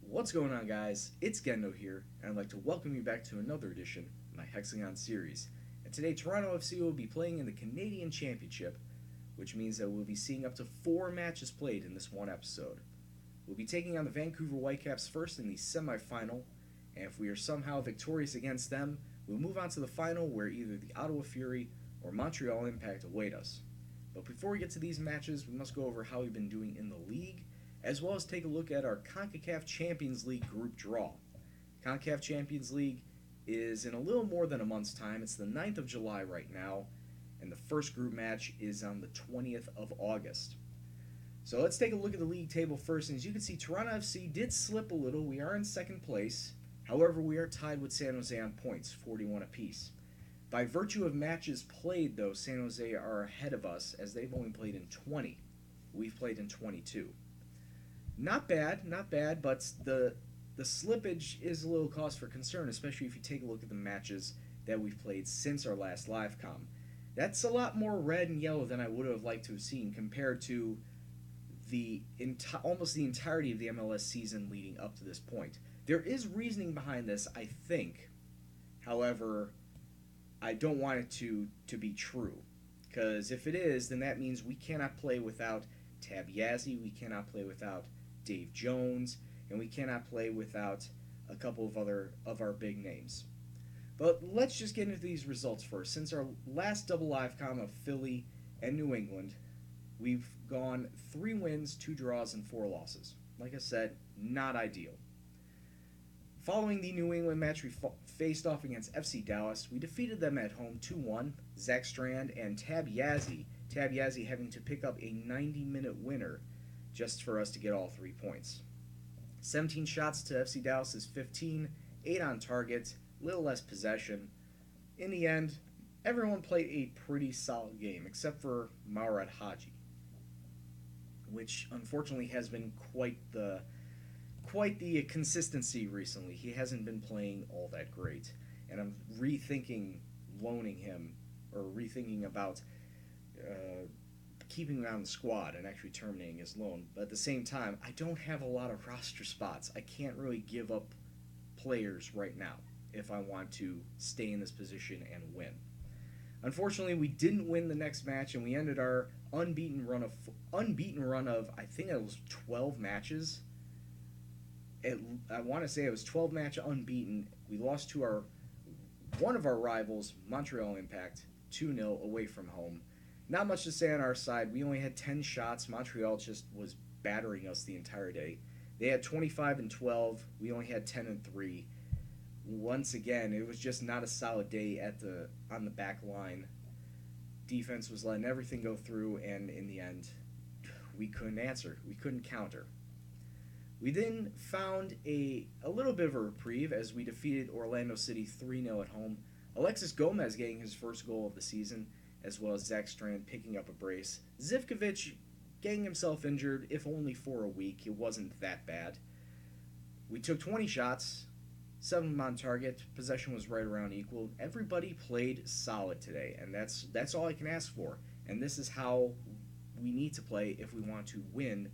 What's going on, guys? It's Gendo here, and I'd like to welcome you back to another edition of my Hexagon series. And today, Toronto FC will be playing in the Canadian Championship, which means that we'll be seeing up to 4 matches played in this one episode. We'll be taking on the Vancouver Whitecaps first in the semi-final, and if we are somehow victorious against them, we'll move on to the final where either the Ottawa Fury or Montreal Impact await us. But before we get to these matches, we must go over how we've been doing in the league, as well as take a look at our CONCACAF Champions League group draw. CONCACAF Champions League is in a little more than a month's time. It's the 9th of July right now, and the first group match is on the 20th of August. So let's take a look at the league table first, and as you can see, Toronto FC did slip a little. We are in second place. However, we are tied with San Jose on points, 41 apiece. By virtue of matches played, though, San Jose are ahead of us as they've only played in 20. We've played in 22. Not bad, but the slippage is a little cause for concern, especially if you take a look at the matches that we've played since our last live com. That's a lot more red and yellow than I would have liked to have seen compared to almost the entirety of the MLS season leading up to this point. There is reasoning behind this, I think. However, I don't want it to be true, because if it is, then that means we cannot play without Tab Yazzie, we cannot play without Dave Jones, and we cannot play without a couple of other of our big names. But let's just get into these results first. Since our last double live com of Philly and New England, we've gone 3 wins, 2 draws, and 4 losses. Like I said, not ideal. Following the New England match, we faced off against FC Dallas. We defeated them at home 2-1. Zach Strand and Tab Yazzie having to pick up a 90-minute winner just for us to get all 3 points. 17 shots to FC Dallas's 15, 8 on target, little less possession. In the end, everyone played a pretty solid game, except for Maurad Haji, which unfortunately has been quite the consistency recently. He hasn't been playing all that great, and I'm rethinking loaning him, or rethinking about keeping him on the squad and actually terminating his loan. But at the same time, I don't have a lot of roster spots. I can't really give up players right now if I want to stay in this position and win. Unfortunately, we didn't win the next match, and we ended our unbeaten run of I think it was 12 matches. I want to say it was 12 match unbeaten. We lost to one of our rivals, Montreal Impact, 2-0 away from home. Not much to say on our side. We only had 10 shots. Montreal just was battering us the entire day. They had 25 and 12. We only had 10 and 3. Once again, it was just not a solid day on the back line. Defense was letting everything go through, and in the end, we couldn't answer. We couldn't counter. We then found a little bit of a reprieve as we defeated Orlando City 3-0 at home. Alexis Gomez getting his first goal of the season, as well as Zach Strand picking up a brace. Zivkovic getting himself injured, if only for a week. It wasn't that bad. We took 20 shots, 7 on target. Possession was right around equal. Everybody played solid today, and that's all I can ask for. And this is how we need to play if we want to win,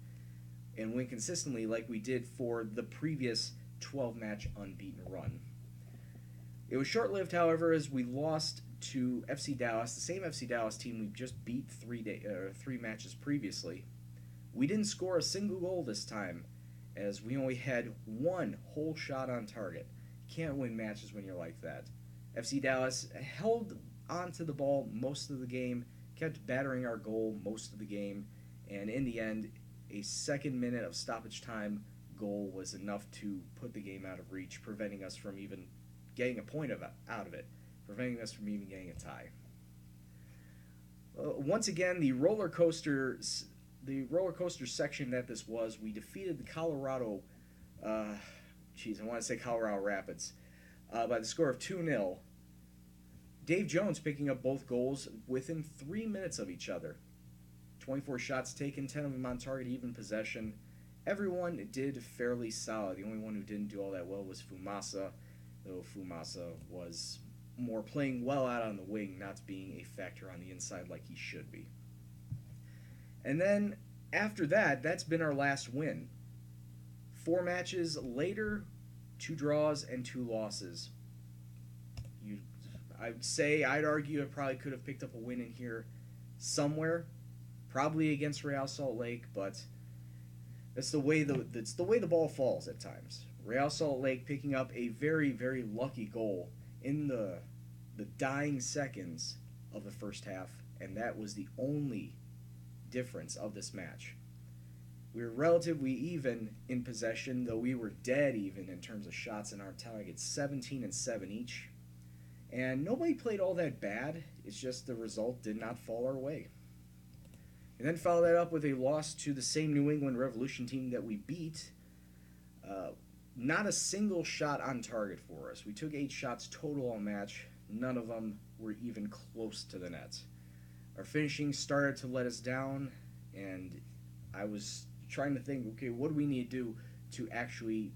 and win consistently like we did for the previous 12-match unbeaten run. It was short-lived, however, as we lost to FC Dallas, the same FC Dallas team we just beat 3 matches previously. We didn't score a single goal this time, as we only had 1 whole shot on target. Can't win matches when you're like that. FC Dallas held onto the ball most of the game, kept battering our goal most of the game, and in the end, a second minute of stoppage time goal was enough to put the game out of reach, preventing us from even getting a point out of it, preventing us from even getting a tie. Once again, the roller coaster section that this was, we defeated the Colorado Rapids by the score of 2-0. Dave Jones picking up both goals within 3 minutes of each other. 24 shots taken, 10 of them on target, even possession. Everyone did fairly solid. The only one who didn't do all that well was Fumasa, though Fumasa was more playing well out on the wing, not being a factor on the inside like he should be. And then after that, that's been our last win. 4 matches later, 2 draws and 2 losses. You, I'd argue I probably could have picked up a win in here somewhere, probably against Real Salt Lake, but that's the way the ball falls at times. Real Salt Lake picking up a very, very lucky goal in the dying seconds of the first half, and that was the only difference of this match. We were relatively even in possession, though we were dead even in terms of shots in our targets, 17 and 7 each. And nobody played all that bad. It's just the result did not fall our way. And then follow that up with a loss to the same New England Revolution team that we beat. Not a single shot on target for us. We took 8 shots total all match. None of them were even close to the net. Our finishing started to let us down, and I was trying to think, okay, what do we need to do to actually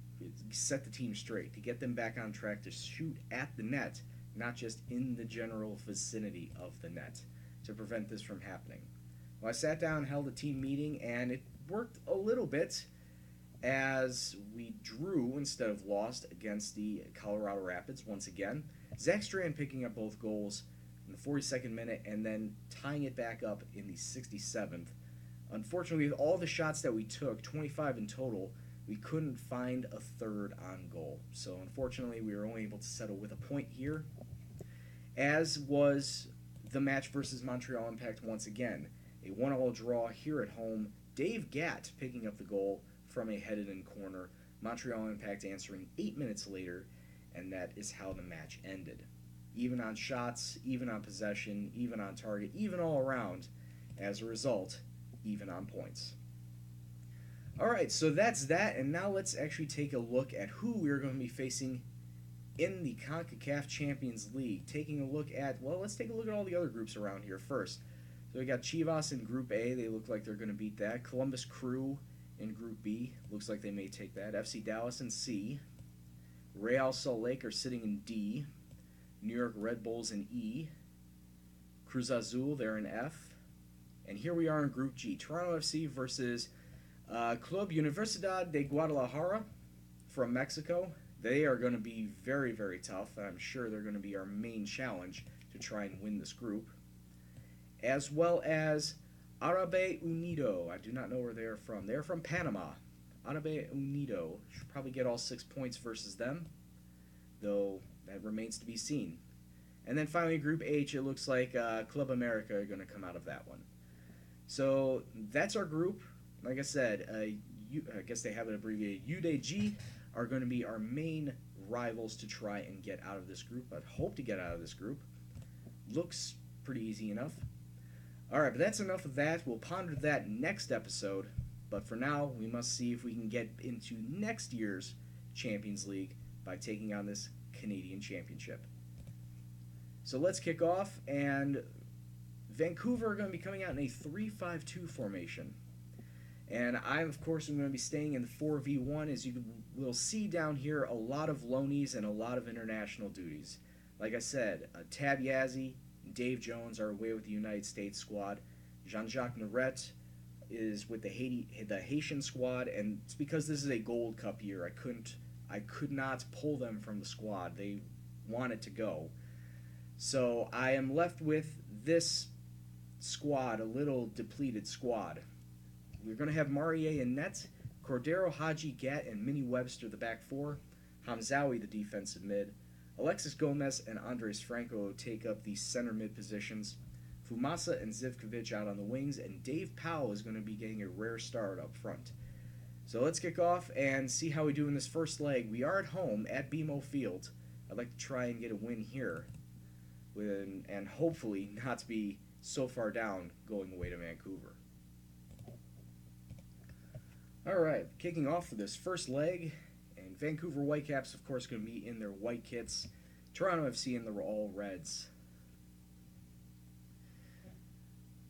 set the team straight, to get them back on track, to shoot at the net, not just in the general vicinity of the net, to prevent this from happening. Well, I sat down, held a team meeting, and it worked a little bit as we drew instead of lost against the Colorado Rapids once again. Zach Strand picking up both goals in the 42nd minute and then tying it back up in the 67th. Unfortunately, with all the shots that we took, 25 in total, we couldn't find a third on goal. So unfortunately, we were only able to settle with a point here, as was the match versus Montreal Impact once again. A 1-1 draw here at home. Dave Gatt picking up the goal from a headed-in corner. Montreal Impact answering 8 minutes later, and that is how the match ended. Even on shots, even on possession, even on target, even all around. As a result, even on points. Alright, so that's that, and now let's actually take a look at who we're going to be facing in the CONCACAF Champions League. Let's take a look at all the other groups around here first. So we got Chivas in Group A. They look like they're going to beat that. Columbus Crew in Group B. Looks like they may take that. FC Dallas in C. Real Salt Lake are sitting in D. New York Red Bulls in E. Cruz Azul, they're in F. And here we are in Group G. Toronto FC versus Club Universidad de Guadalajara from Mexico. They are going to be very, very tough. I'm sure they're going to be our main challenge to try and win this group. As well as Árabe Unido. I do not know where they are from. They're from Panama. Árabe Unido. Should probably get all 6 points versus them, though that remains to be seen. And then finally, Group H, it looks like Club America are going to come out of that one. So that's our group. Like I said, I guess they have it abbreviated. UDG are going to be our main rivals to try and get out of this group. I'd hope to get out of this group. Looks pretty easy enough. Alright, but that's enough of that. We'll ponder that next episode. But for now, we must see if we can get into next year's Champions League by taking on this Canadian Championship. So let's kick off, and Vancouver are going to be coming out in a 3-5-2 formation. And I, of course, am going to be staying in the 4v1. As you will see down here, a lot of loanies and a lot of international duties. Like I said, Tab Yazzie, Dave Jones are away with the United States squad. Jean-Jacques Naret is with the Haitian squad, and it's because this is a Gold Cup year. I could not pull them from the squad. They wanted to go. So I am left with this squad, a little depleted squad. We're going to have Marier in net, Cordero, Haji, Gatt, and Minnie Webster the back four, Hamzawi the defensive mid, Alexis Gomez and Andres Franco take up the center mid positions, Fumasa and Zivkovic out on the wings, and Dave Powell is going to be getting a rare start up front. So let's kick off and see how we do in this first leg. We are at home at BMO Field. I'd like to try and get a win here, and hopefully not to be so far down going away to Vancouver. Alright, kicking off for this first leg, and Vancouver Whitecaps, of course, going to be in their white kits. Toronto FC in the all reds.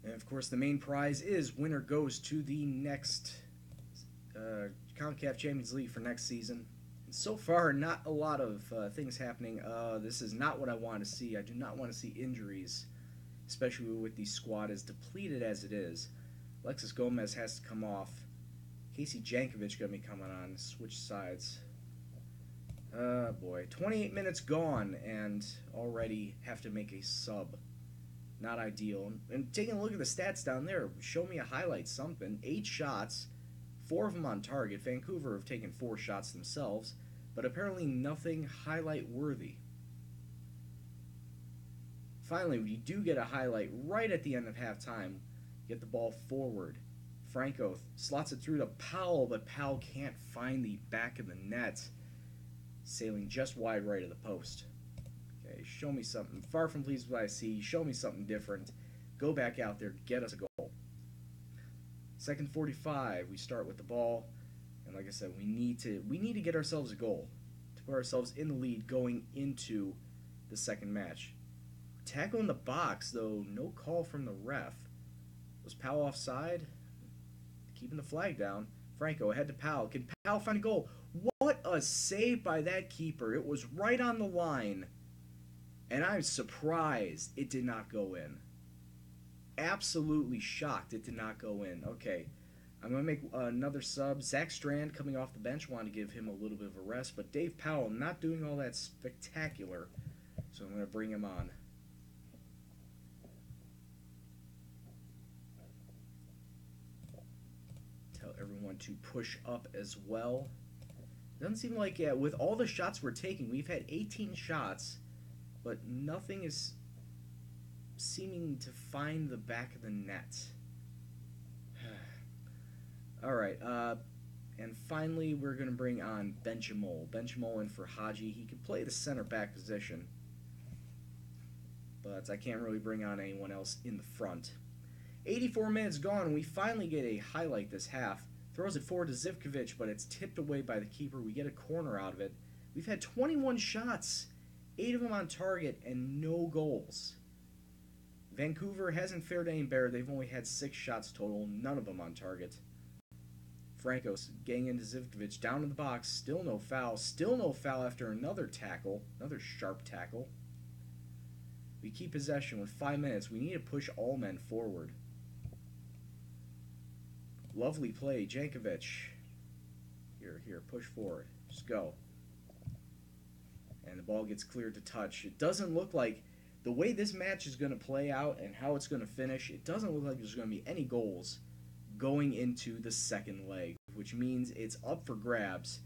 And, of course, the main prize is winner goes to the next CONCACAF Champions League for next season. And so far, not a lot of things happening. This is not what I want to see. I do not want to see injuries, especially with the squad as depleted as it is. Alexis Gomez has to come off. Casey Jankovic going to be coming on. Switch sides. Boy. 28 minutes gone and already have to make a sub. Not ideal. And taking a look at the stats down there, show me a highlight, something. 8 shots, 4 of them on target. Vancouver have taken 4 shots themselves, but apparently nothing highlight worthy. Finally, we do get a highlight right at the end of halftime. Get the ball forward. Franco slots it through to Powell, but Powell can't find the back of the net. Sailing just wide right of the post. Okay, show me something. Far from pleased with what I see. Show me something different. Go back out there. Get us a goal. Second 45. We start with the ball. And like I said, we need to get ourselves a goal to put ourselves in the lead going into the second match. Tackle in the box, though. No call from the ref. Was Powell offside? Keeping the flag down. Franco ahead to Powell. Can Powell find a goal? What a save by that keeper. It was right on the line. And I'm surprised it did not go in. Absolutely shocked it did not go in. Okay, I'm going to make another sub. Zach Strand coming off the bench. Wanted to give him a little bit of a rest. But Dave Powell not doing all that spectacular. So I'm going to bring him on. Tell everyone to push up as well. Doesn't seem like, yeah, with all the shots we're taking, we've had 18 shots, but nothing is seeming to find the back of the net. Alright, and finally we're going to bring on Benjamol. Benjamol in for Haji. He can play the center back position, but I can't really bring on anyone else in the front. 84 minutes gone, and we finally get a highlight this half. Throws it forward to Zivkovic, but it's tipped away by the keeper. We get a corner out of it. We've had 21 shots, 8 of them on target, and no goals. Vancouver hasn't fared any better. They've only had 6 shots total, none of them on target. Franco's getting into Zivkovic, down in the box, still no foul. Still no foul after another tackle, another sharp tackle. We keep possession with 5 minutes. We need to push all men forward. Lovely play, Jankovic. Here, push forward. Just go. And the ball gets cleared to touch. It doesn't look like, the way this match is going to play out and how it's going to finish, it doesn't look like there's going to be any goals going into the second leg, which means it's up for grabs.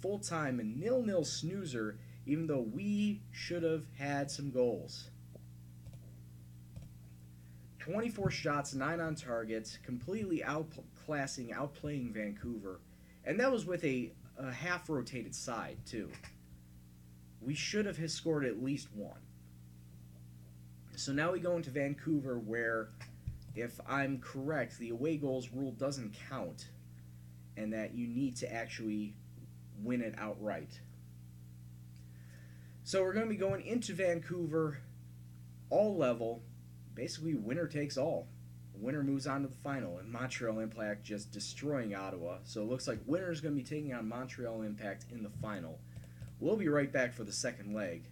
Full time and 0-0 snoozer, even though we should have had some goals. 24 shots, 9 on target, completely outplaying Vancouver. And that was with a half-rotated side, too. We should have scored at least 1. So now we go into Vancouver where, if I'm correct, the away goals rule doesn't count, and that you need to actually win it outright. So we're going to be going into Vancouver all level. Basically, winner takes all. Winner moves on to the final, and Montreal Impact just destroying Ottawa. So it looks like winner is going to be taking on Montreal Impact in the final. We'll be right back for the second leg,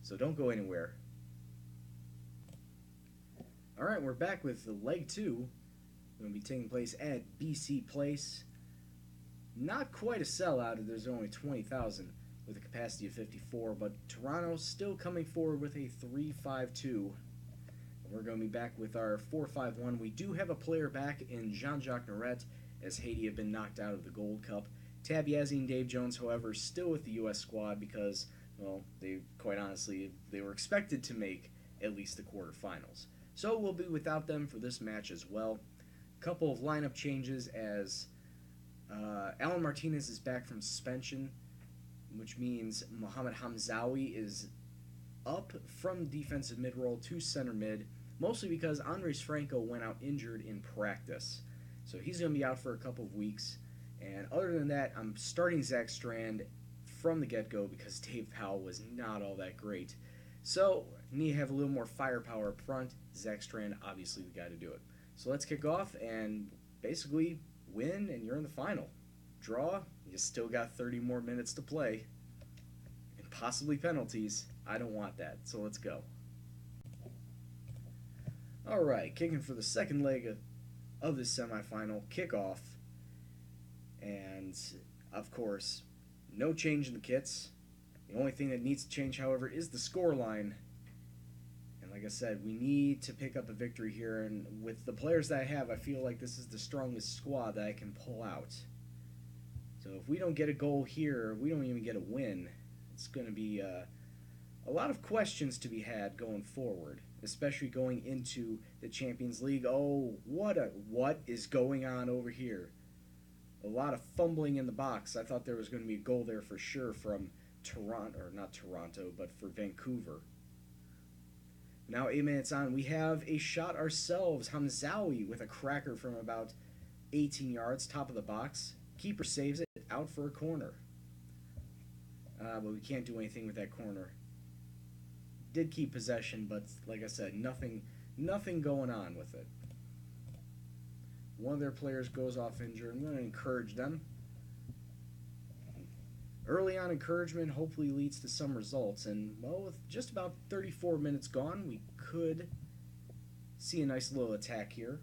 so don't go anywhere. Alright, we're back with the leg 2. Going to be taking place at BC Place. Not quite a sellout, there's only 20,000 with a capacity of 54, but Toronto still coming forward with a 3-5-2. We're going to be back with our 4-5-1. We do have a player back in Jean-Jacques Narette, as Haiti have been knocked out of the Gold Cup. Tab Yazzie and Dave Jones, however, still with the U.S. squad because, well, quite honestly, they were expected to make at least the quarterfinals. So we'll be without them for this match as well. A couple of lineup changes as Alan Martinez is back from suspension, which means Mohamed Hamzawi is up from defensive mid-role to center mid, mostly because Andres Franco went out injured in practice. So he's going to be out for a couple of weeks. And other than that, I'm starting Zach Strand from the get-go because Dave Powell was not all that great. So, need to have a little more firepower up front. Zach Strand, obviously the guy to do it. So let's kick off and basically win, and you're in the final. Draw, you still got 30 more minutes to play. And possibly penalties. I don't want that, so let's go. Alright, kicking for the second leg of this semifinal kickoff. And, of course, no change in the kits. The only thing that needs to change, however, is the scoreline. And like I said, we need to pick up a victory here. And with the players that I have, I feel like this is the strongest squad that I can pull out. So if we don't get a goal here, we don't even get a win. It's going to be a lot of questions to be had going forward, especially going into the Champions League. Oh, what is going on over here? A lot of fumbling in the box. I thought there was going to be a goal there for sure from Toronto, or not Toronto, but for Vancouver. Now 8 minutes on, we have a shot ourselves. Hamzaoui with a cracker from about 18 yards, top of the box. Keeper saves it, out for a corner. But we can't do anything with that corner. Did keep possession, but like I said, nothing going on with it. One of their players goes off injured. I'm going to encourage them. Early on encouragement hopefully leads to some results. And, well, with just about 34 minutes gone, we could see a nice little attack here.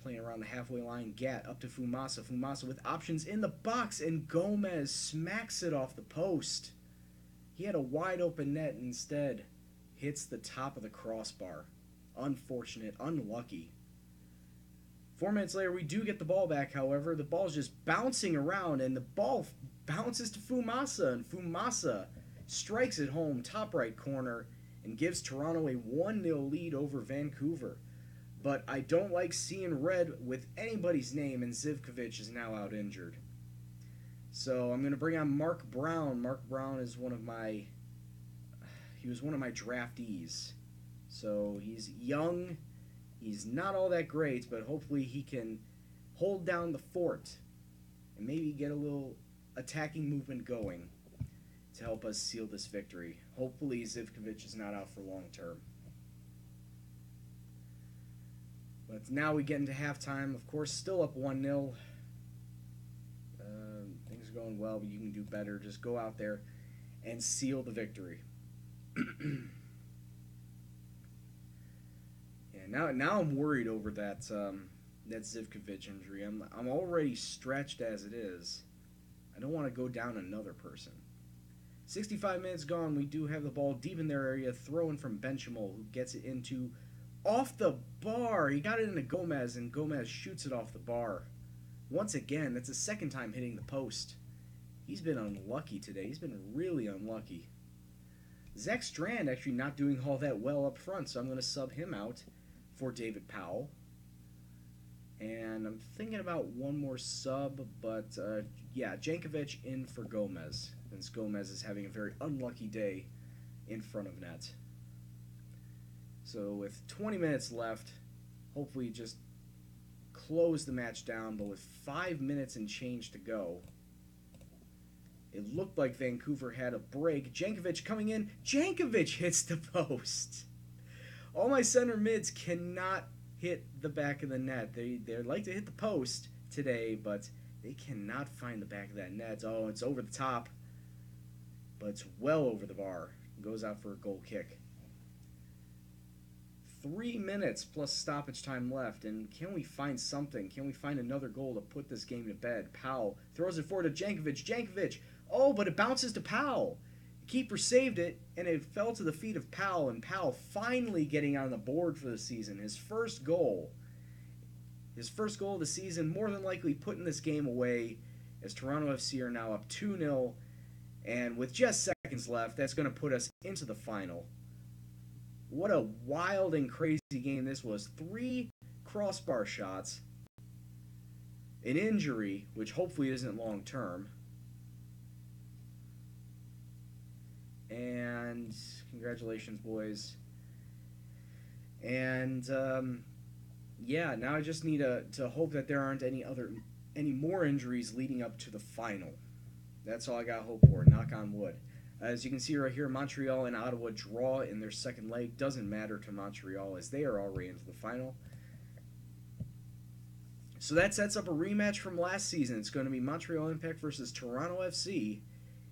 Playing around the halfway line, Gat up to Fumasa. Fumasa with options in the box, and Gomez smacks it off the post. He had a wide open net and instead hits the top of the crossbar. Unfortunate, unlucky. 4 minutes later, we do get the ball back, however. The ball's just bouncing around, and the ball bounces to Fumasa, and Fumasa strikes it home, top right corner, and gives Toronto a 1-0 lead over Vancouver. But I don't like seeing red with anybody's name, and Zivkovic is now out injured. So I'm going to bring on Mark Brown. Mark Brown is one of my draftees. So he's young. He's not all that great, but hopefully he can hold down the fort and maybe get a little attacking movement going to help us seal this victory. Hopefully Zivkovic is not out for long term. But now we get into halftime. Of course, still up 1-0. Things are going well, but you can do better. Just go out there and seal the victory. Yeah, now I'm worried over that Zivkovic injury. I'm already stretched as it is. I don't want to go down another person. 65 minutes gone. We do have the ball deep in their area. Throw-in from Benchimol, who gets it into off the bar. He got it into Gomez, and Gomez shoots it off the bar. Once again, that's the second time hitting the post. He's been unlucky today. He's been really unlucky. Zach Strand actually not doing all that well up front, so I'm going to sub him out for David Powell. And I'm thinking about one more sub, but yeah, Jankovic in for Gomez, since Gomez is having a very unlucky day in front of net. So with 20 minutes left, hopefully just close the match down, but with 5 minutes and change to go, it looked like Vancouver had a break. Jankovic coming in. Jankovic hits the post. All my center mids cannot hit the back of the net. They like to hit the post today, but they cannot find the back of that net. Oh, it's over the top, but it's well over the bar. It goes out for a goal kick. 3 minutes plus stoppage time left, and can we find something? Can we find another goal to put this game to bed? Powell throws it forward to Jankovic. Jankovic, oh, but it bounces to Powell. The keeper saved it, and it fell to the feet of Powell, and Powell finally getting on the board for the season. His first goal of the season, more than likely putting this game away, as Toronto FC are now up 2-0, and with just seconds left, that's going to put us into the final. What a wild and crazy game this was. 3 crossbar shots, an injury, which hopefully isn't long term, and congratulations, boys. And yeah, now I just need to hope that there aren't any more injuries leading up to the final. That's all I got hope for. Knock on wood. As you can see right here, Montreal and Ottawa draw in their second leg. Doesn't matter to Montreal, as they are already into the final. So that sets up a rematch from last season. It's going to be Montreal Impact versus Toronto FC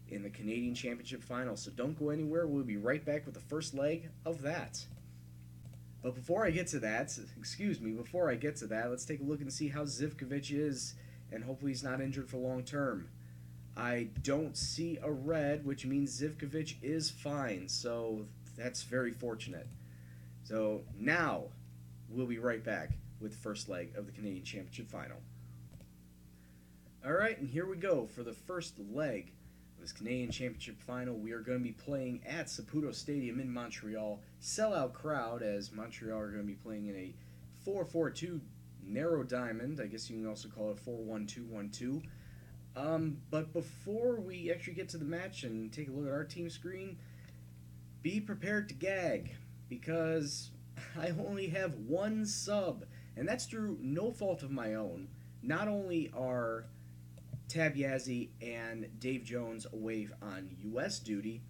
in the Canadian Championship Final. So don't go anywhere. We'll be right back with the first leg of that. But before I get to that, let's take a look and see how Zivkovic is and hopefully he's not injured for long term. I don't see a red, which means Zivkovic is fine, so that's very fortunate. So now we'll be right back with the first leg of the Canadian Championship Final. Alright, and here we go for the first leg of this Canadian Championship Final. We are going to be playing at Saputo Stadium in Montreal. Sellout crowd, as Montreal are going to be playing in a 4-4-2 narrow diamond. I guess you can also call it 4-1-2-1-2. But before we actually get to the match and take a look at our team screen, be prepared to gag, because I only have one sub, and that's through no fault of my own. Not only are Tab Yazzie and Dave Jones away on U.S. duty,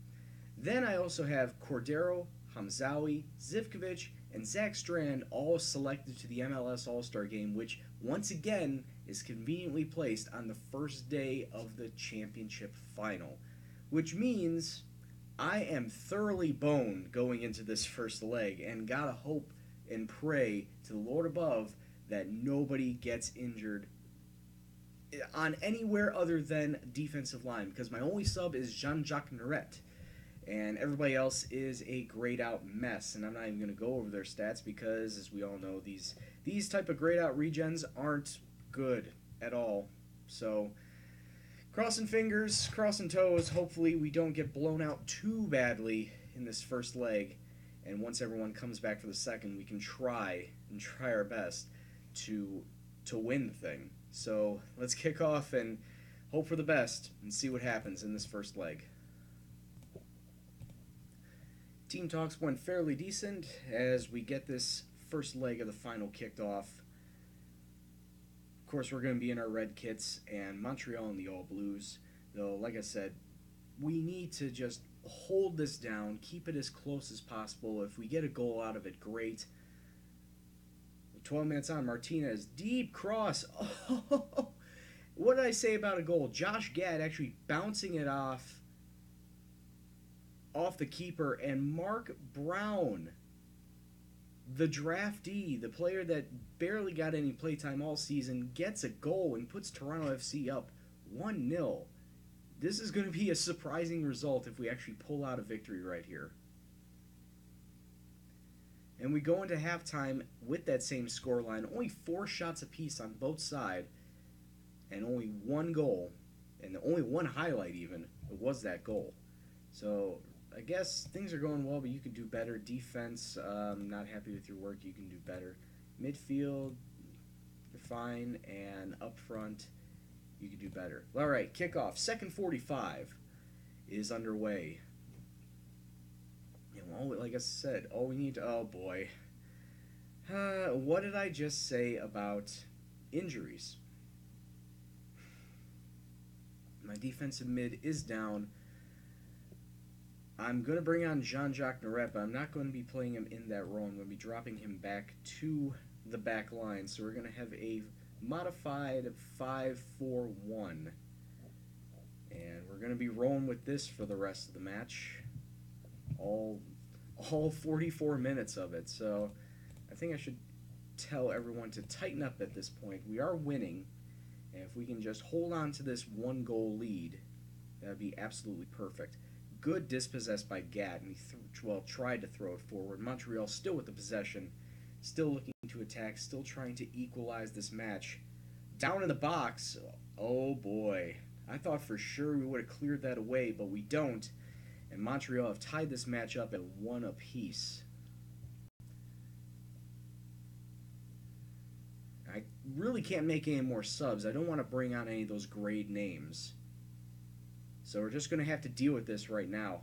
then I also have Cordero, Hamzawi, Zivkovic, and Zach Strand all selected to the MLS All-Star Game, which once again is conveniently placed on the first day of the championship final, which means I am thoroughly boned going into this first leg, and gotta hope and pray to the Lord above that nobody gets injured on anywhere other than defensive line, because my only sub is Jean-Jacques Narette, and everybody else is a grayed out mess, and I'm not even going to go over their stats because, as we all know, these type of grayed out regens aren't good at all. So crossing fingers, crossing toes, hopefully we don't get blown out too badly in this first leg, and once everyone comes back for the second, we can try our best to win the thing. So let's kick off and hope for the best and see what happens in this first leg. Team talks went fairly decent as we get this first leg of the final kicked off. Of course, we're going to be in our red kits, and Montreal in the all blues. Though, like I said, we need to just hold this down, keep it as close as possible. If we get a goal out of it, great. 12 minutes on, Martinez, deep cross. Oh, what did I say about a goal? Josh Gad actually bouncing it off the keeper, and Mark Brown, the draftee, the player that barely got any playtime all season, gets a goal and puts Toronto FC up 1-0. This is going to be a surprising result if we actually pull out a victory right here. And we go into halftime with that same scoreline, only 4 shots apiece on both sides, and only one goal, and only one highlight even, it was that goal. So I guess things are going well, but you could do better. Defense, not happy with your work, you can do better. Midfield, you're fine, and up front, you could do better. All right, kickoff, second 45 is underway. And like I said, all we need to, oh boy. What did I just say about injuries? My defensive mid is down. I'm going to bring on Jean-Jacques Narette, but I'm not going to be playing him in that role. I'm going to be dropping him back to the back line. So we're going to have a modified 5-4-1. And we're going to be rolling with this for the rest of the match. All 44 minutes of it. So I think I should tell everyone to tighten up at this point. We are winning. And if we can just hold on to this 1-goal lead, that would be absolutely perfect. Good dispossessed by Gat, and he tried to throw it forward. Montreal still with the possession, still looking to attack, still trying to equalize this match. Down in the box, oh boy. I thought for sure we would have cleared that away, but we don't. And Montreal have tied this match up at 1 apiece. I really can't make any more subs. I don't want to bring on any of those grade names. So we're just going to have to deal with this right now.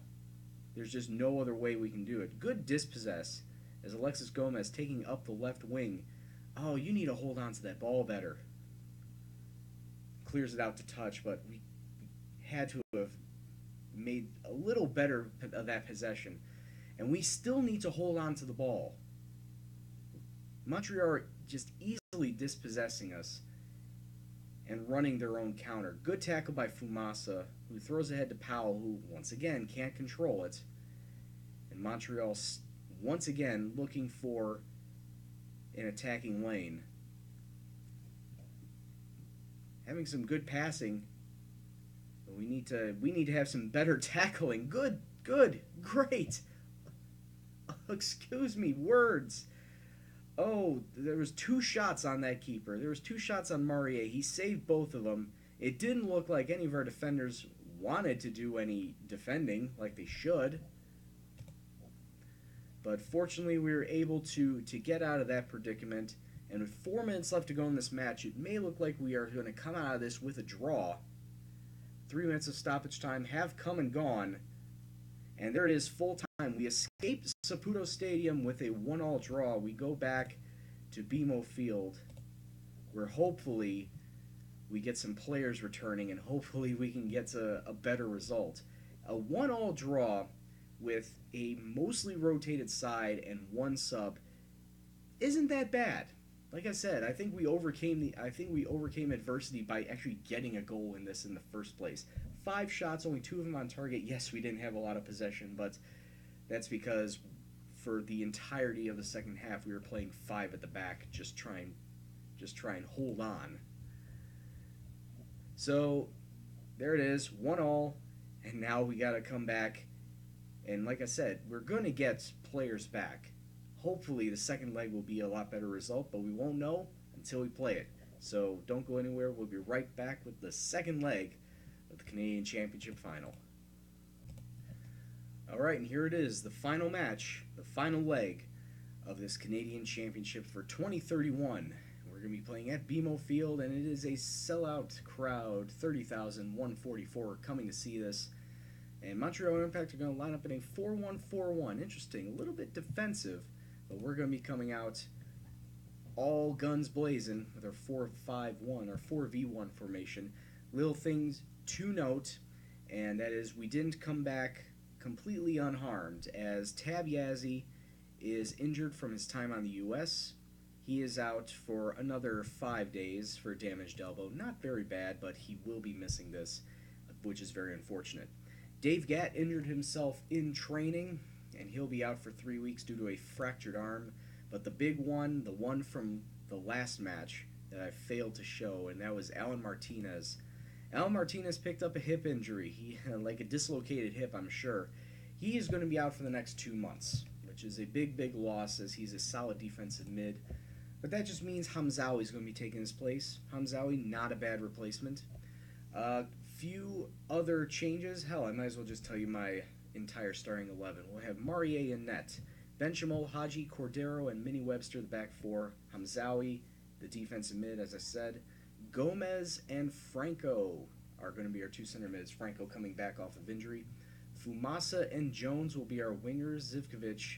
There's just no other way we can do it. Good dispossess as Alexis Gomez taking up the left wing. Oh, you need to hold on to that ball better. Clears it out to touch, but we had to have made a little better of that possession. And we still need to hold on to the ball. Montreal are just easily dispossessing us and running their own counter. Good tackle by Fumasa, who throws ahead to Powell, who once again can't control it. And Montreal once again looking for an attacking lane. having some good passing. But we need to have some better tackling. Good, great. Excuse me, words. Oh, there was 2 shots on that keeper. There was 2 shots on Maurier. He saved both of them. It didn't look like any of our defenders wanted to do any defending like they should. But fortunately, we were able to get out of that predicament. And with 4 minutes left to go in this match, it may look like we are going to come out of this with a draw. 3 minutes of stoppage time have come and gone. And there it is, full time. We escaped Saputo Stadium with a 1-1 draw. We go back to BMO Field, where hopefully we get some players returning and hopefully we can get a better result. A 1-1 draw with a mostly rotated side and 1 sub isn't that bad. Like I said, I think we overcame adversity by actually getting a goal in this in the first place. 5 shots, only 2 of them on target. Yes, we didn't have a lot of possession, but that's because for the entirety of the second half we were playing 5 at the back, just try and hold on. So there it is, 1-1, and now we got to come back. And like I said, we're going to get players back. Hopefully the second leg will be a lot better result, but we won't know until we play it. So don't go anywhere. We'll be right back with the second leg of the Canadian Championship Final. Alright, and here it is, the final match, the final leg of this Canadian Championship for 2031. We're going to be playing at BMO Field, and it is a sellout crowd, 30,144 coming to see this. And Montreal Impact are going to line up in a 4-1-4-1. Interesting, a little bit defensive, but we're going to be coming out all guns blazing with our 4-5-1, our 4v1 formation. Little things to note, and that is we didn't come back completely unharmed, as Tab Yazzie is injured from his time on the U.S. He is out for another 5 days for a damaged elbow. Not very bad, but he will be missing this, which is very unfortunate. Dave Gatt injured himself in training, and he'll be out for 3 weeks due to a fractured arm. But the big one, the one from the last match that I failed to show, and that was Alan Martinez. Alan Martinez picked up a hip injury, like a dislocated hip, I'm sure. He is going to be out for the next 2 months, which is a big loss as he's a solid defensive mid. But that just means Hamzawi is going to be taking his place. Hamzawi, not a bad replacement. Few other changes. Hell, I might as well just tell you my entire starting 11. We'll have Maurier in net, Benchamoul, Haji, Cordero, and Minnie Webster, the back 4. Hamzawi, the defensive mid, as I said. Gomez and Franco are going to be our 2 center mids. Franco coming back off of injury. Fumasa and Jones will be our wingers. Zivkovic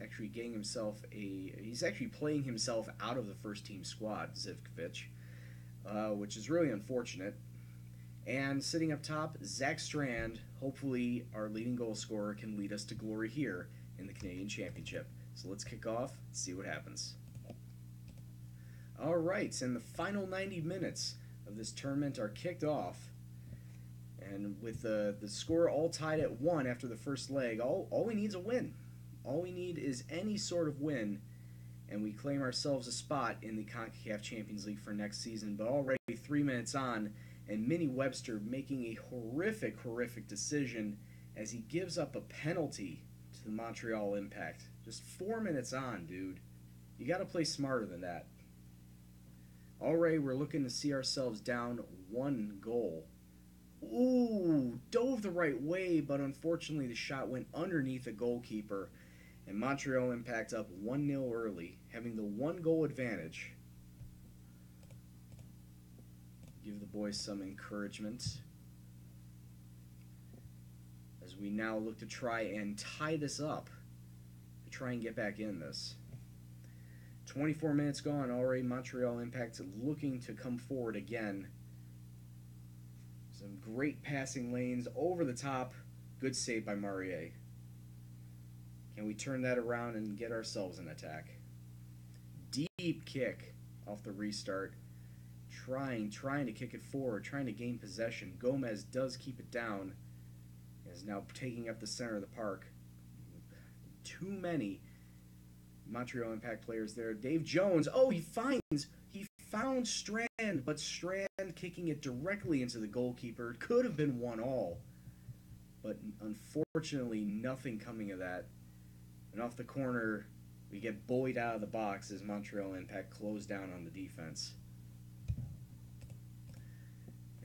actually getting himself he's actually playing himself out of the first team squad, Zivkovic, which is really unfortunate. And sitting up top, Zach Strand. Hopefully our leading goal scorer can lead us to glory here in the Canadian Championship. So let's kick off and see what happens. Alright, and the final 90 minutes of this tournament are kicked off. And with the score all tied at 1 after the first leg, all we need is a win. All we need is any sort of win, and we claim ourselves a spot in the CONCACAF Champions League for next season. But already 3 minutes on, and Minnie Webster making a horrific decision as he gives up a penalty to the Montreal Impact. Just 4 minutes on, dude. You got to play smarter than that. Already we're looking to see ourselves down 1 goal. Ooh, dove the right way, but unfortunately the shot went underneath the goalkeeper, and Montreal Impact up 1-0 early, having the 1 goal advantage. Give the boys some encouragement as we now look to try and tie this up, to try and get back in this. 24 minutes gone already. Montreal Impact looking to come forward again. Some great passing lanes over the top. Good save by Maurier. Can we turn that around and get ourselves an attack? Deep kick off the restart. Trying to kick it forward, trying to gain possession. Gomez does keep it down. Is now taking up the center of the park. Too many Montreal Impact players there. Dave Jones. Oh, he found Strand, but Strand kicking it directly into the goalkeeper. It could have been 1-1, but unfortunately nothing coming of that. And off the corner, we get bullied out of the box as Montreal Impact closed down on the defense.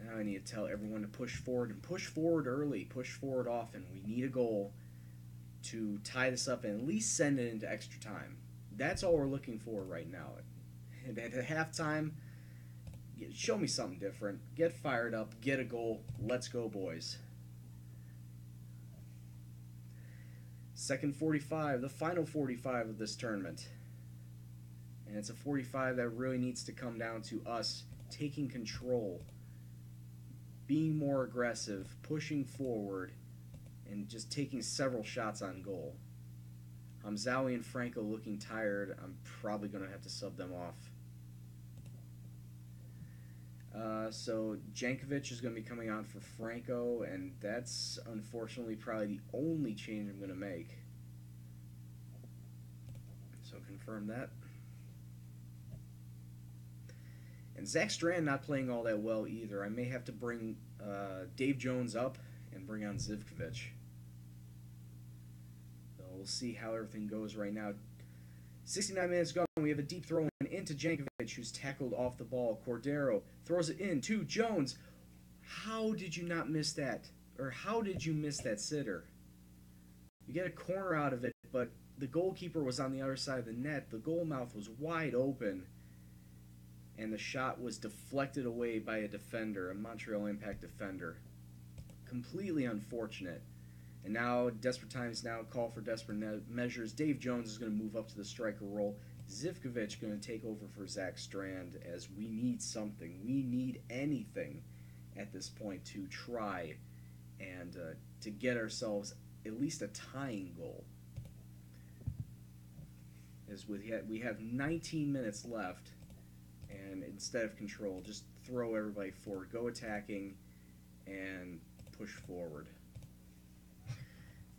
Now I need to tell everyone to push forward and push forward early, push forward often. We need a goal to tie this up and at least send it into extra time. That's all we're looking for right now. And at halftime, show me something different. Get fired up, get a goal. Let's go, boys. Second 45, the final 45 of this tournament. And it's a 45 that really needs to come down to us taking control, being more aggressive, pushing forward, and just taking several shots on goal. Hamzawi and Franco looking tired. I'm probably going to have to sub them off. So Jankovic is going to be coming on for Franco, and that's unfortunately probably the only change I'm going to make. So confirm that. And Zach Strand not playing all that well either. I may have to bring Dave Jones up and bring on Zivkovic. So we'll see how everything goes right now. 69 minutes gone. We have a deep throw in into Jankovic, who's tackled off the ball. Cordero throws it in to Jones. How did you not miss that? Or how did you miss that sitter? You get a corner out of it, but the goalkeeper was on the other side of the net. The goal mouth was wide open, and the shot was deflected away by a defender, a Montreal Impact defender. Completely unfortunate. And now, desperate times now call for desperate measures. Dave Jones is going to move up to the striker role. Zivkovic going to take over for Zach Strand, as we need something. We need anything at this point to try and to get ourselves at least a tying goal. As we have 19 minutes left, and instead of control, just throw everybody forward. Go attacking and push forward.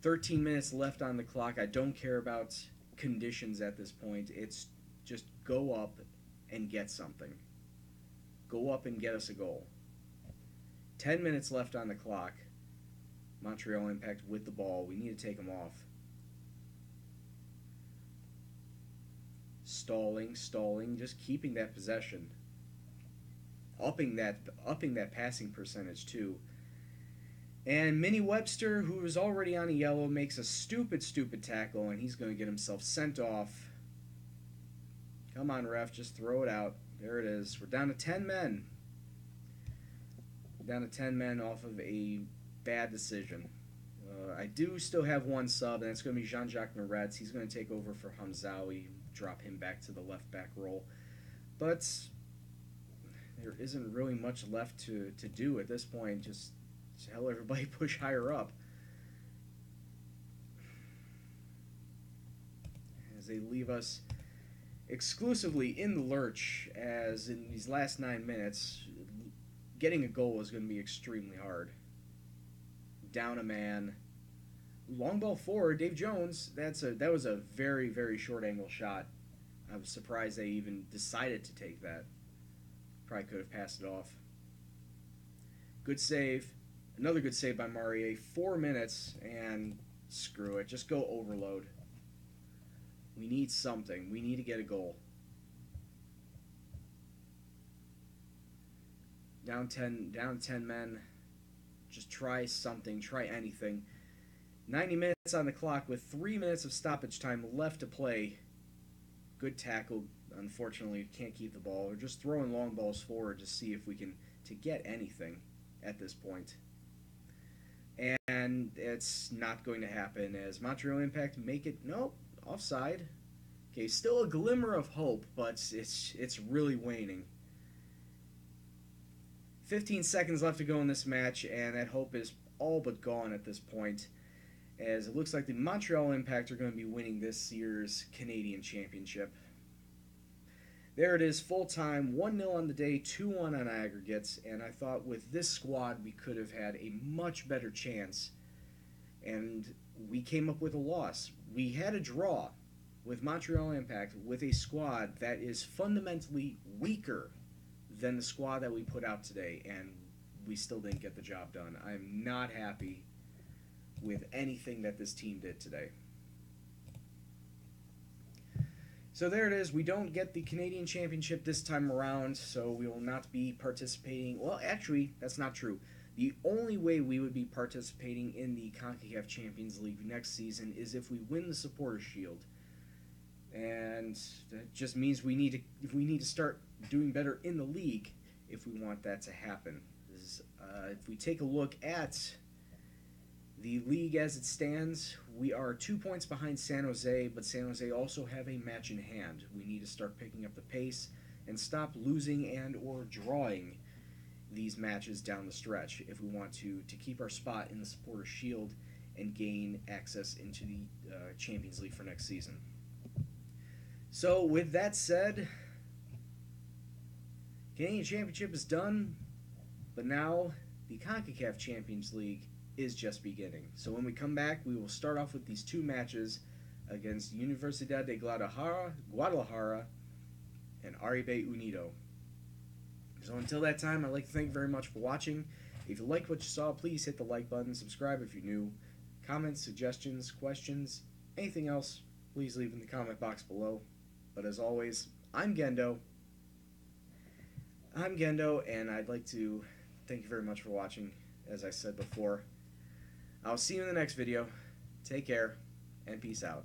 13 minutes left on the clock. I don't care about conditions at this point. It's just go up and get something. Go up and get us a goal. 10 minutes left on the clock. Montreal Impact with the ball. We need to take them off. Stalling, just keeping that possession. Upping that passing percentage too. And Minnie Webster, who is already on a yellow, makes a stupid tackle, and he's going to get himself sent off. Come on, ref, just throw it out. There it is. We're down to 10 men. Down to 10 men off of a bad decision. I do still have one sub, and it's going to be Jean-Jacques Moretz. He's going to take over for Hamzawi, drop him back to the left back role. But there isn't really much left to do at this point. Just tell everybody push higher up. As they leave us exclusively in the lurch, as in these last 9 minutes, getting a goal is going to be extremely hard. Down a man. Long ball forward, Dave Jones. That was a very, very short angle shot. I was surprised they even decided to take that. Probably could have passed it off. Good save. Another good save by Marie. 4 minutes, and screw it. Just go overload. We need something. We need to get a goal. Down 10 men. Just try something. Try anything. 90 minutes on the clock with 3 minutes of stoppage time left to play. Good tackle. Unfortunately, can't keep the ball. We're just throwing long balls forward to see if we can to get anything at this point. And it's not going to happen as Montreal Impact make it, nope, offside. Okay, still a glimmer of hope, but it's really waning. 15 seconds left to go in this match, and that hope is all but gone at this point, as it looks like the Montreal Impact are going to be winning this year's Canadian Championship. There it is, full time, 1-0 on the day, 2-1 on aggregates, and I thought with this squad we could have had a much better chance, and we came up with a loss. We had a draw with Montreal Impact with a squad that is fundamentally weaker than the squad that we put out today, and we still didn't get the job done. I'm not happy with anything that this team did today. So there it is. We don't get the Canadian Championship this time around, so we will not be participating. Well, actually, that's not true. The only way we would be participating in the CONCACAF Champions League next season is if we win the Supporters' Shield. And that just means we need to start doing better in the league if we want that to happen. If we take a look at the league as it stands, we are 2 points behind San Jose, but San Jose also have a match in hand. We need to start picking up the pace and stop losing and or drawing these matches down the stretch if we want to keep our spot in the Supporters' Shield and gain access into the Champions League for next season. So with that said, Canadian Championship is done, but now the CONCACAF Champions League is just beginning. So when we come back, we will start off with these two matches against Universidad de Guadalajara and Aribe Unido. So until that time, I'd like to thank you very much for watching. If you liked what you saw, please hit the like button, subscribe if you're new. Comments, suggestions, questions, anything else, please leave in the comment box below. But as always, I'm Gendo, and I'd like to thank you very much for watching, as I said before. I'll see you in the next video. Take care, and peace out.